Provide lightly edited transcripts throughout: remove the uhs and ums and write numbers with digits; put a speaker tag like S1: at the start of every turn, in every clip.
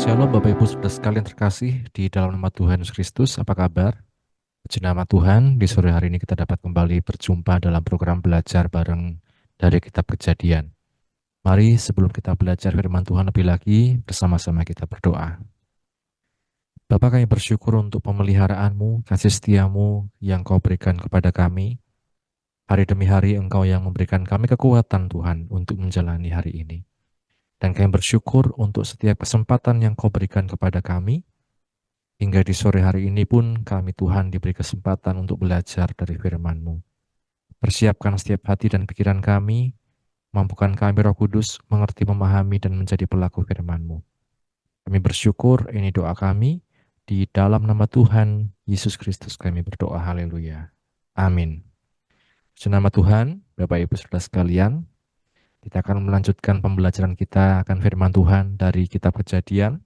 S1: Shalom Bapak Ibu Saudara sekalian terkasih di dalam nama Tuhan Yesus Kristus, apa kabar? Puji nama Tuhan, di sore hari ini kita dapat kembali berjumpa dalam program belajar bareng dari Kitab Kejadian. Mari sebelum kita belajar firman Tuhan lebih lagi, bersama-sama kita berdoa. Bapa, kami bersyukur untuk pemeliharaanmu, kasih setiamu yang kau berikan kepada kami. Hari demi hari Engkau yang memberikan kami kekuatan Tuhan untuk menjalani hari ini. Dan kami bersyukur untuk setiap kesempatan yang kau berikan kepada kami, hingga di sore hari ini pun kami Tuhan diberi kesempatan untuk belajar dari firman-Mu. Persiapkan setiap hati dan pikiran kami, mampukan kami Roh Kudus mengerti, memahami, dan menjadi pelaku firman-Mu. Kami bersyukur, ini doa kami, di dalam nama Tuhan Yesus Kristus kami berdoa, haleluya. Amin. Senama Tuhan, Bapak Ibu Saudara sekalian, kita akan melanjutkan pembelajaran kita akan firman Tuhan dari Kitab Kejadian,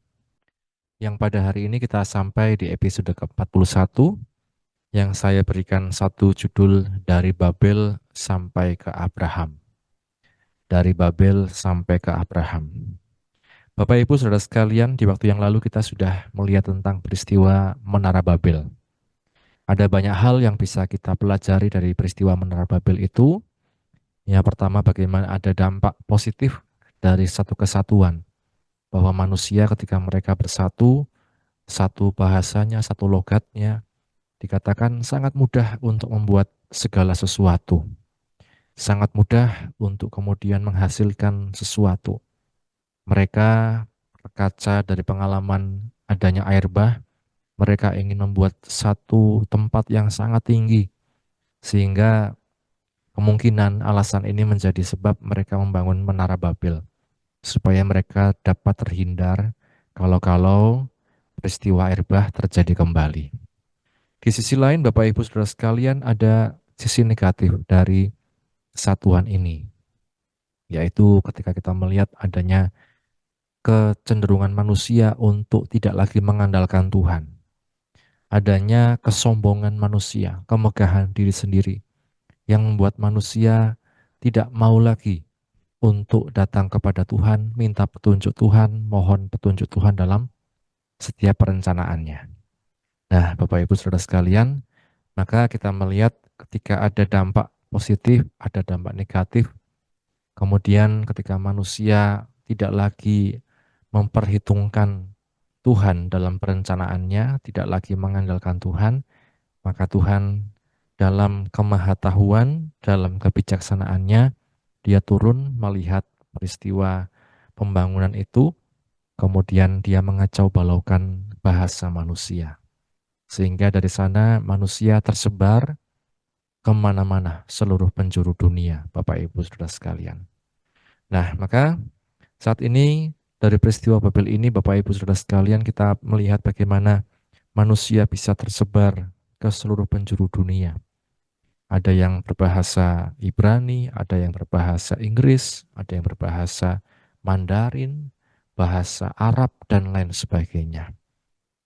S1: yang pada hari ini kita sampai di episode ke-41, yang saya berikan satu judul dari Babel sampai ke Abraham. Dari Babel sampai ke Abraham. Bapak Ibu Saudara sekalian, di waktu yang lalu kita sudah melihat tentang peristiwa Menara Babel. Ada banyak hal yang bisa kita pelajari dari peristiwa Menara Babel itu. Yang pertama, bagaimana ada dampak positif dari satu kesatuan. Bahwa manusia ketika mereka bersatu, satu bahasanya, satu logatnya, dikatakan sangat mudah untuk membuat segala sesuatu. Sangat mudah untuk kemudian menghasilkan sesuatu. Mereka berkaca dari pengalaman adanya air bah, mereka ingin membuat satu tempat yang sangat tinggi, sehingga kemungkinan alasan ini menjadi sebab mereka membangun Menara Babel, supaya mereka dapat terhindar kalau-kalau peristiwa air bah terjadi kembali. Di sisi lain, Bapak Ibu Saudara sekalian, ada sisi negatif dari kesatuan ini, yaitu ketika kita melihat adanya kecenderungan manusia untuk tidak lagi mengandalkan Tuhan. Adanya kesombongan manusia, kemegahan diri sendiri, yang membuat manusia tidak mau lagi untuk datang kepada Tuhan, minta petunjuk Tuhan, mohon petunjuk Tuhan dalam setiap perencanaannya. Nah, Bapak Ibu Saudara sekalian, maka kita melihat ketika ada dampak positif, ada dampak negatif. Kemudian ketika manusia tidak lagi memperhitungkan Tuhan dalam perencanaannya, tidak lagi mengandalkan Tuhan, maka Tuhan dalam kemahatauan, dalam kebijaksanaannya, dia turun melihat peristiwa pembangunan itu, kemudian dia mengacau balaukan bahasa manusia. Sehingga dari sana manusia tersebar kemana-mana, seluruh penjuru dunia, Bapak Ibu Saudara sekalian. Nah, maka saat ini dari peristiwa Babel ini, Bapak Ibu Saudara sekalian, kita melihat bagaimana manusia bisa tersebar ke seluruh penjuru dunia. Ada yang berbahasa Ibrani, ada yang berbahasa Inggris, ada yang berbahasa Mandarin, bahasa Arab, dan lain sebagainya.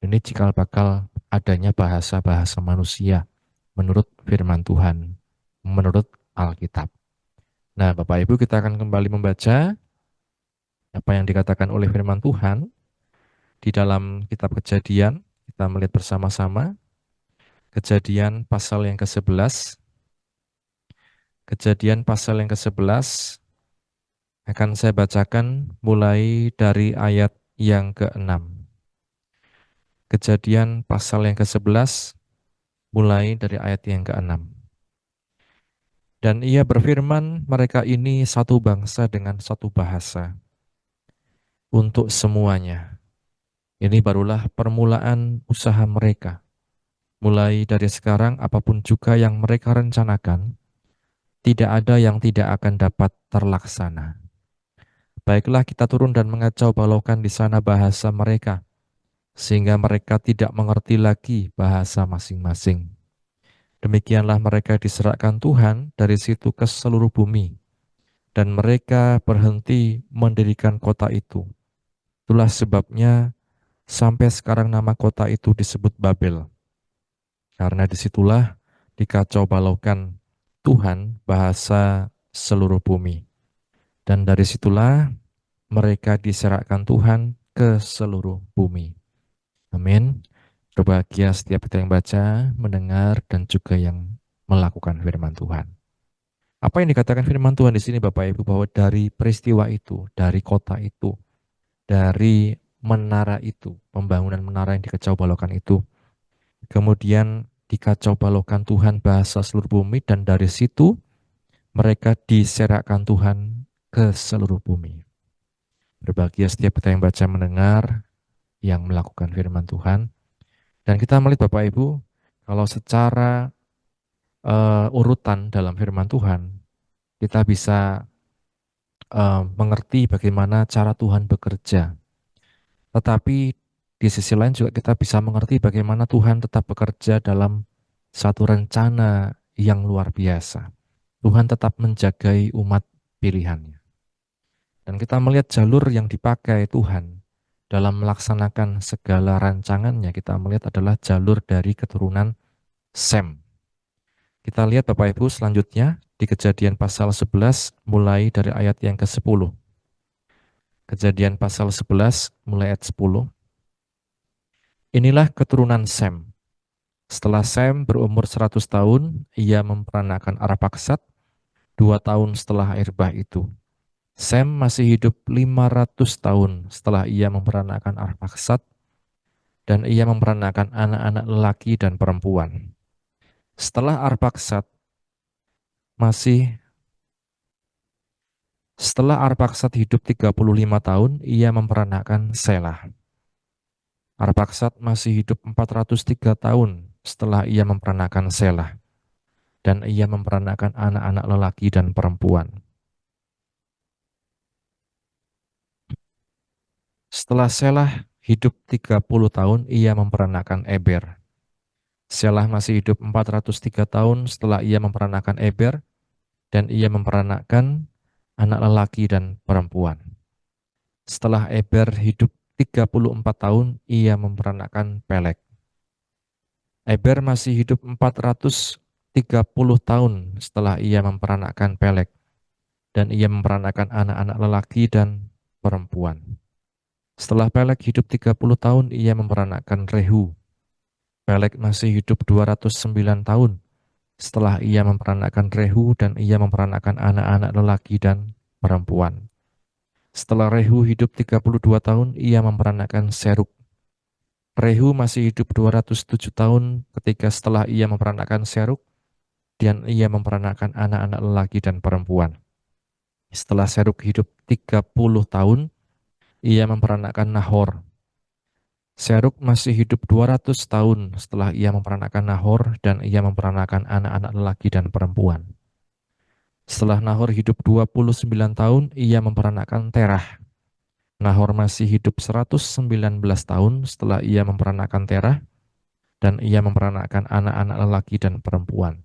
S1: Ini cikal bakal adanya bahasa-bahasa manusia menurut firman Tuhan, menurut Alkitab. Nah, Bapak Ibu, kita akan kembali membaca apa yang dikatakan oleh firman Tuhan di dalam kitab Kejadian. Kita melihat bersama-sama Kejadian pasal yang ke-11. Kejadian pasal yang ke-11 akan saya bacakan mulai dari ayat yang ke-6. Kejadian pasal yang ke-11 mulai dari ayat yang ke-6. Dan ia berfirman, mereka ini satu bangsa dengan satu bahasa untuk semuanya. Ini barulah permulaan usaha mereka. Mulai dari sekarang, apapun juga yang mereka rencanakan, tidak ada yang tidak akan dapat terlaksana. Baiklah kita turun dan mengacau balaukan di sana bahasa mereka, sehingga mereka tidak mengerti lagi bahasa masing-masing. Demikianlah mereka diserahkan Tuhan dari situ ke seluruh bumi, dan mereka berhenti mendirikan kota itu. Itulah sebabnya sampai sekarang nama kota itu disebut Babel, karena disitulah dikacau balaukan Tuhan bahasa seluruh bumi. Dan dari situlah mereka diserahkan Tuhan ke seluruh bumi. Amin. Berbahagia setiap kita yang baca, mendengar, dan juga yang melakukan firman Tuhan. Apa yang dikatakan firman Tuhan di sini Bapak Ibu, bahwa dari peristiwa itu, dari kota itu, dari menara itu, pembangunan menara yang dikacau balaukan itu, kemudian dikacau balaukan Tuhan bahasa seluruh bumi, dan dari situ mereka diserakkan Tuhan ke seluruh bumi. Berbahagia setiap kita yang baca, mendengar, yang melakukan firman Tuhan. Dan kita melihat Bapak Ibu, kalau secara urutan dalam firman Tuhan, kita bisa mengerti bagaimana cara Tuhan bekerja. Tetapi di sisi lain juga kita bisa mengerti bagaimana Tuhan tetap bekerja dalam satu rencana yang luar biasa. Tuhan tetap menjagai umat pilihannya. Dan kita melihat jalur yang dipakai Tuhan dalam melaksanakan segala rancangannya, kita melihat adalah jalur dari keturunan Sem. Kita lihat Bapak Ibu selanjutnya di Kejadian pasal 11 mulai dari ayat yang ke-10. Kejadian pasal 11 mulai ayat 10. Inilah keturunan Sem. Setelah Sem berumur 100 tahun, ia memperanakan Arpaksad 2 tahun setelah air bah itu. Sem masih hidup 500 tahun setelah ia memperanakan Arpaksad, dan ia memperanakan anak-anak lelaki dan perempuan. Setelah Arpaksad masih Setelah Arpaksad hidup 35 tahun, ia memperanakan Selah. Arpaksad masih hidup 403 tahun setelah ia memperanakan Selah, dan ia memperanakan anak-anak lelaki dan perempuan. Setelah Selah hidup 30 tahun, ia memperanakan Eber. Selah masih hidup 403 tahun setelah ia memperanakan Eber, dan ia memperanakan anak lelaki dan perempuan. Setelah Eber hidup 34 tahun, ia memperanakan Pelek. Eber masih hidup 430 tahun setelah ia memperanakan Pelek, dan ia memperanakan anak-anak lelaki dan perempuan. Setelah Pelek hidup 30 tahun, ia memperanakan Rehu. Pelek masih hidup 209 tahun setelah ia memperanakan Rehu, dan ia memperanakan anak-anak lelaki dan perempuan. Setelah Rehu hidup 32 tahun, ia memperanakan Seruk. Rehu masih hidup 207 tahun ketika setelah ia memperanakan Seruk, dan ia memperanakan anak-anak lelaki dan perempuan. Setelah Seruk hidup 30 tahun, ia memperanakan Nahor. Seruk masih hidup 200 tahun setelah ia memperanakan Nahor, dan ia memperanakan anak-anak lelaki dan perempuan. Setelah Nahor hidup 29 tahun, ia memperanakan Terah. Nahor masih hidup 119 tahun setelah ia memperanakan Terah, dan ia memperanakan anak-anak lelaki dan perempuan.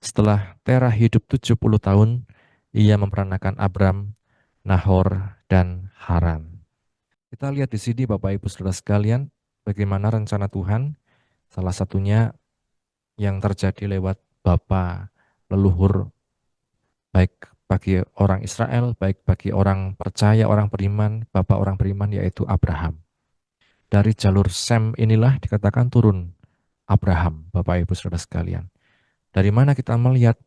S1: Setelah Terah hidup 70 tahun, ia memperanakan Abram, Nahor, dan Haran. Kita lihat di sini Bapak Ibu Saudara sekalian, bagaimana rencana Tuhan, salah satunya yang terjadi lewat bapa leluhur, baik bagi orang Israel, baik bagi orang percaya, orang beriman, bapa orang beriman yaitu Abraham. Dari jalur Sem inilah dikatakan turun Abraham, Bapak Ibu Saudara sekalian. Dari mana kita melihat?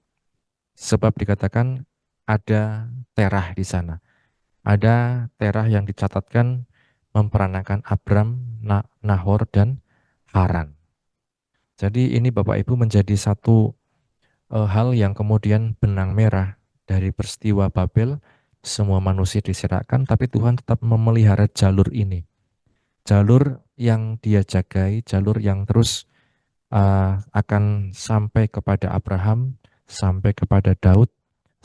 S1: Sebab dikatakan ada Terah di sana. Ada Terah yang dicatatkan memperanakan Abram, Nahor, dan Haran. Jadi ini Bapak Ibu menjadi satu hal yang kemudian benang merah dari peristiwa Babel. Semua manusia diserahkan, tapi Tuhan tetap memelihara jalur ini. Jalur yang dia jagai, jalur yang terus akan sampai kepada Abraham, sampai kepada Daud,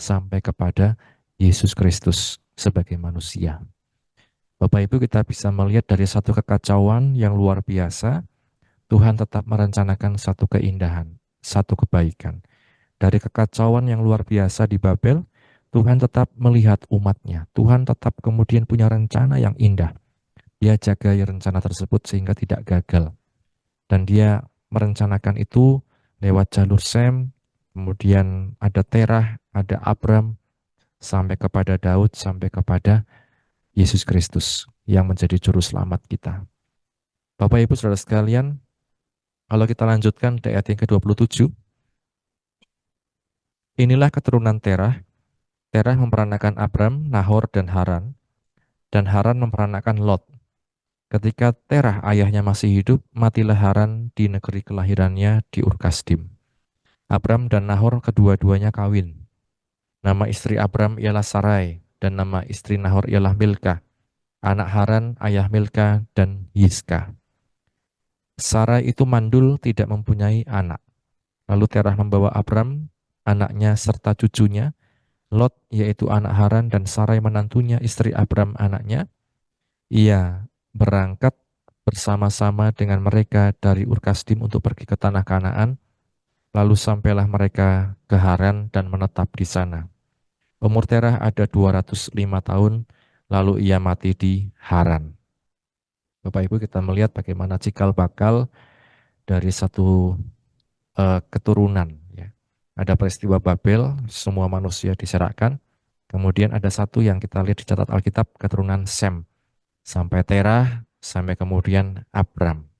S1: sampai kepada Yesus Kristus sebagai manusia. Bapak Ibu, kita bisa melihat dari satu kekacauan yang luar biasa, Tuhan tetap merencanakan satu keindahan, satu kebaikan. Dari kekacauan yang luar biasa di Babel, Tuhan tetap melihat umatnya. Tuhan tetap kemudian punya rencana yang indah. Dia jaga rencana tersebut sehingga tidak gagal. Dan dia merencanakan itu lewat jalur Sem, kemudian ada Terah, ada Abram, sampai kepada Daud, sampai kepada Yesus Kristus yang menjadi juru selamat kita. Bapak Ibu Saudara sekalian, kalau kita lanjutkan di ayat yang ke-27, inilah keturunan Terah. Terah memperanakan Abram, Nahor, dan Haran memperanakan Lot. Ketika Terah ayahnya masih hidup, matilah Haran di negeri kelahirannya di Ur-Kasdim. Abram dan Nahor kedua-duanya kawin. Nama istri Abram ialah Sarai, dan nama istri Nahor ialah Milka. Anak Haran, ayah Milka, dan Yiska. Sarai itu mandul, tidak mempunyai anak. Lalu Terah membawa Abram, anaknya serta cucunya, Lot yaitu anak Haran, dan Sarai menantunya, istri Abram anaknya. Ia berangkat bersama-sama dengan mereka dari Ur-Kasdim untuk pergi ke tanah Kanaan. Lalu sampailah mereka ke Haran dan menetap di sana. Umur Terah ada 205 tahun, lalu ia mati di Haran. Bapak Ibu, kita melihat bagaimana cikal bakal dari satu keturunan. Ya. Ada peristiwa Babel, semua manusia diserahkan. Kemudian ada satu yang kita lihat di catat Alkitab, keturunan Sem. Sampai Terah, sampai kemudian Abram.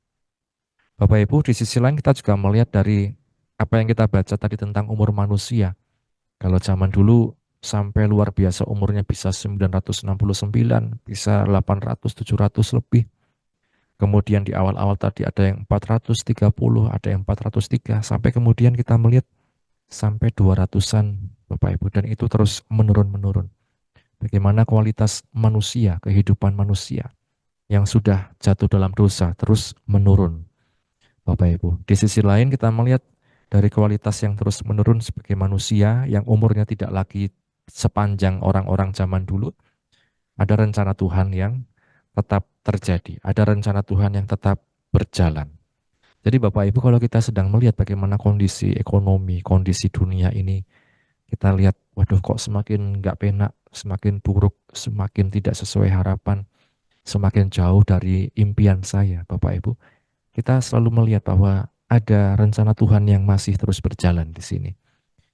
S1: Bapak Ibu, di sisi lain kita juga melihat dari apa yang kita baca tadi tentang umur manusia. Kalau zaman dulu sampai luar biasa umurnya bisa 969, bisa 800, 700 lebih. Kemudian di awal-awal tadi ada yang 430, ada yang 403, sampai kemudian kita melihat sampai 200-an Bapak Ibu, dan itu terus menurun-menurun. Bagaimana kualitas manusia, kehidupan manusia yang sudah jatuh dalam dosa terus menurun Bapak Ibu. Di sisi lain kita melihat dari kualitas yang terus menurun sebagai manusia yang umurnya tidak lagi sepanjang orang-orang zaman dulu, ada rencana Tuhan yang tetap terjadi, ada rencana Tuhan yang tetap berjalan. Jadi Bapak Ibu, kalau kita sedang melihat bagaimana kondisi ekonomi, kondisi dunia ini, kita lihat, waduh kok semakin nggak penak, semakin buruk, semakin tidak sesuai harapan, semakin jauh dari impian saya, Bapak Ibu. Kita selalu melihat bahwa ada rencana Tuhan yang masih terus berjalan di sini.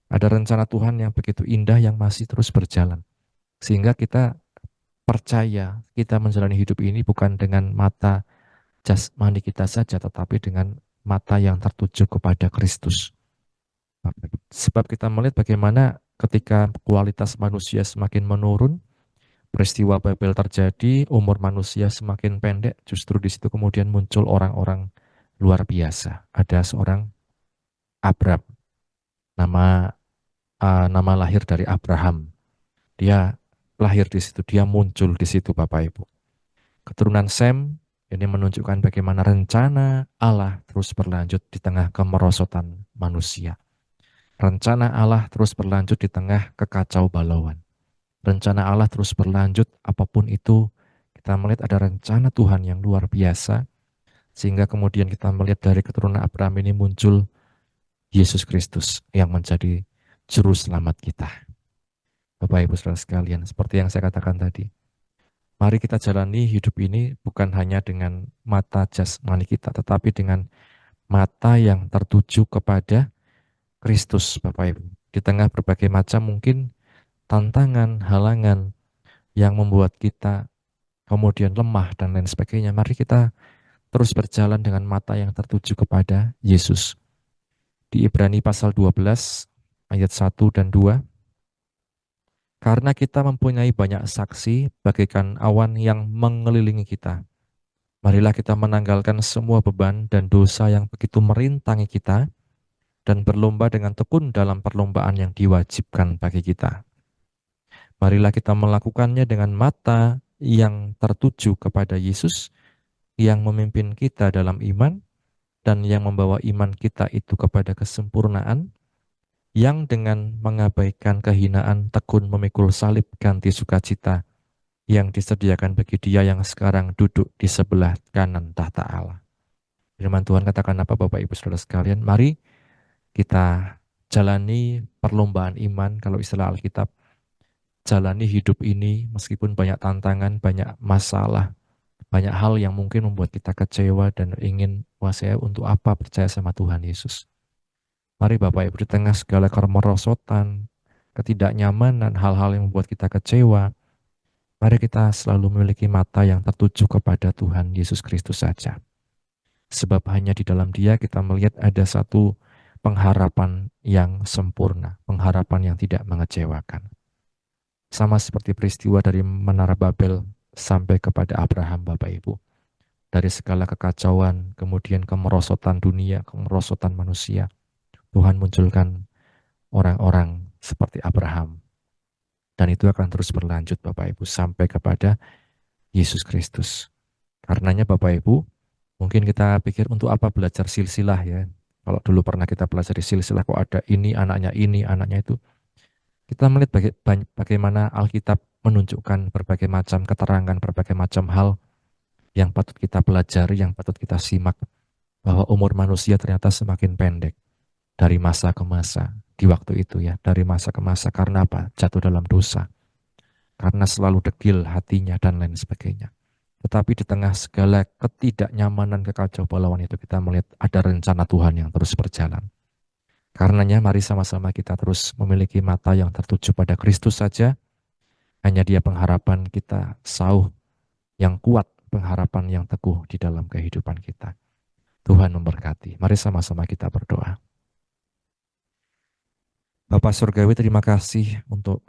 S1: Ada rencana Tuhan yang begitu indah yang masih terus berjalan. Sehingga kita percaya kita menjalani hidup ini bukan dengan mata jasmani kita saja, tetapi dengan mata yang tertuju kepada Kristus. Sebab kita melihat bagaimana ketika kualitas manusia semakin menurun, peristiwa Babel terjadi, umur manusia semakin pendek, justru di situ kemudian muncul orang-orang luar biasa. Ada seorang Abram, nama nama lahir dari Abraham. Dia lahir di situ, dia muncul di situ Bapak Ibu. Keturunan Sem ini menunjukkan bagaimana rencana Allah terus berlanjut di tengah kemerosotan manusia. Rencana Allah terus berlanjut di tengah kekacau balauan. Rencana Allah terus berlanjut apapun itu, kita melihat ada rencana Tuhan yang luar biasa, sehingga kemudian kita melihat dari keturunan Abraham ini muncul Yesus Kristus yang menjadi juru selamat kita. Bapak Ibu Saudara sekalian, seperti yang saya katakan tadi, mari kita jalani hidup ini bukan hanya dengan mata jasmani kita, tetapi dengan mata yang tertuju kepada Kristus, Bapak Ibu. Di tengah berbagai macam mungkin tantangan, halangan yang membuat kita kemudian lemah dan lain sebagainya, mari kita terus berjalan dengan mata yang tertuju kepada Yesus. Di Ibrani pasal 12 ayat 1 dan 2, karena kita mempunyai banyak saksi bagaikan awan yang mengelilingi kita. Marilah kita menanggalkan semua beban dan dosa yang begitu merintangi kita dan berlomba dengan tekun dalam perlombaan yang diwajibkan bagi kita. Marilah kita melakukannya dengan mata yang tertuju kepada Yesus yang memimpin kita dalam iman dan yang membawa iman kita itu kepada kesempurnaan, yang dengan mengabaikan kehinaan tekun memikul salib ganti sukacita yang disediakan bagi dia yang sekarang duduk di sebelah kanan tahta Allah. Firman Tuhan katakan apa Bapak Ibu Saudara sekalian? Mari kita jalani perlombaan iman, kalau istilah Alkitab, jalani hidup ini meskipun banyak tantangan, banyak masalah, banyak hal yang mungkin membuat kita kecewa dan ingin, wah saya untuk apa percaya sama Tuhan Yesus. Mari Bapak Ibu, di tengah segala kemerosotan, ketidaknyamanan, hal-hal yang membuat kita kecewa, Mari kita selalu memiliki mata yang tertuju kepada Tuhan Yesus Kristus saja. Sebab hanya di dalam Dia kita melihat ada satu pengharapan yang sempurna, pengharapan yang tidak mengecewakan. Sama seperti peristiwa dari Menara Babel sampai kepada Abraham, Bapak Ibu. Dari segala kekacauan, kemudian kemerosotan dunia, kemerosotan manusia, Tuhan munculkan orang-orang seperti Abraham. Dan itu akan terus berlanjut Bapak Ibu sampai kepada Yesus Kristus. Karenanya Bapak Ibu, mungkin kita pikir untuk apa belajar silsilah ya. Kalau dulu pernah kita belajar di silsilah kok ada ini, anaknya itu. Kita melihat bagaimana Alkitab menunjukkan berbagai macam keterangan, berbagai macam hal yang patut kita pelajari, yang patut kita simak. Bahwa umur manusia ternyata semakin pendek dari masa ke masa. Di waktu itu ya, dari masa ke masa. Karena apa? Jatuh dalam dosa. Karena selalu degil hatinya dan lain sebagainya. Tetapi di tengah segala ketidaknyamanan, kekacau balauan itu kita melihat ada rencana Tuhan yang terus berjalan. Karenanya mari sama-sama kita terus memiliki mata yang tertuju pada Kristus saja. Hanya Dia pengharapan kita sauh yang kuat, pengharapan yang teguh di dalam kehidupan kita. Tuhan memberkati. Mari sama-sama kita berdoa. Bapak Surgawi, terima kasih untuk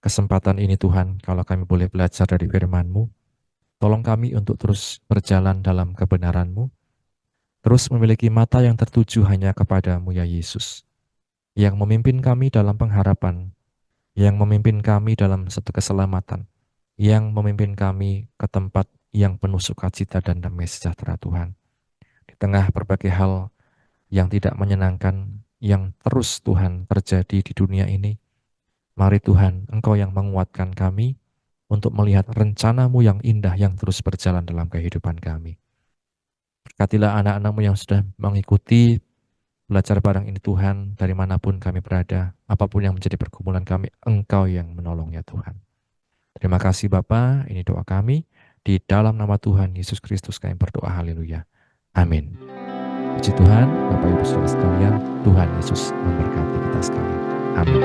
S1: kesempatan ini Tuhan, kalau kami boleh belajar dari firman-Mu. Tolong kami untuk terus berjalan dalam kebenaran-Mu, terus memiliki mata yang tertuju hanya kepada-Mu ya Yesus, yang memimpin kami dalam pengharapan, yang memimpin kami dalam satu keselamatan, yang memimpin kami ke tempat yang penuh sukacita dan damai sejahtera Tuhan. Di tengah berbagai hal yang tidak menyenangkan, yang terus Tuhan terjadi di dunia ini, mari Tuhan, Engkau yang menguatkan kami untuk melihat rencana-Mu yang indah yang terus berjalan dalam kehidupan kami. Berkatilah anak-anak-Mu yang sudah mengikuti belajar bareng ini Tuhan, dari manapun kami berada, apapun yang menjadi pergumulan kami, Engkau yang menolong ya Tuhan. Terima kasih Bapa, ini doa kami. Di dalam nama Tuhan Yesus Kristus kami berdoa, haleluya. Amin. Puji Tuhan, Bapak Ibu Saudara sekalian, Tuhan Yesus memberkati kita sekalian. Amin.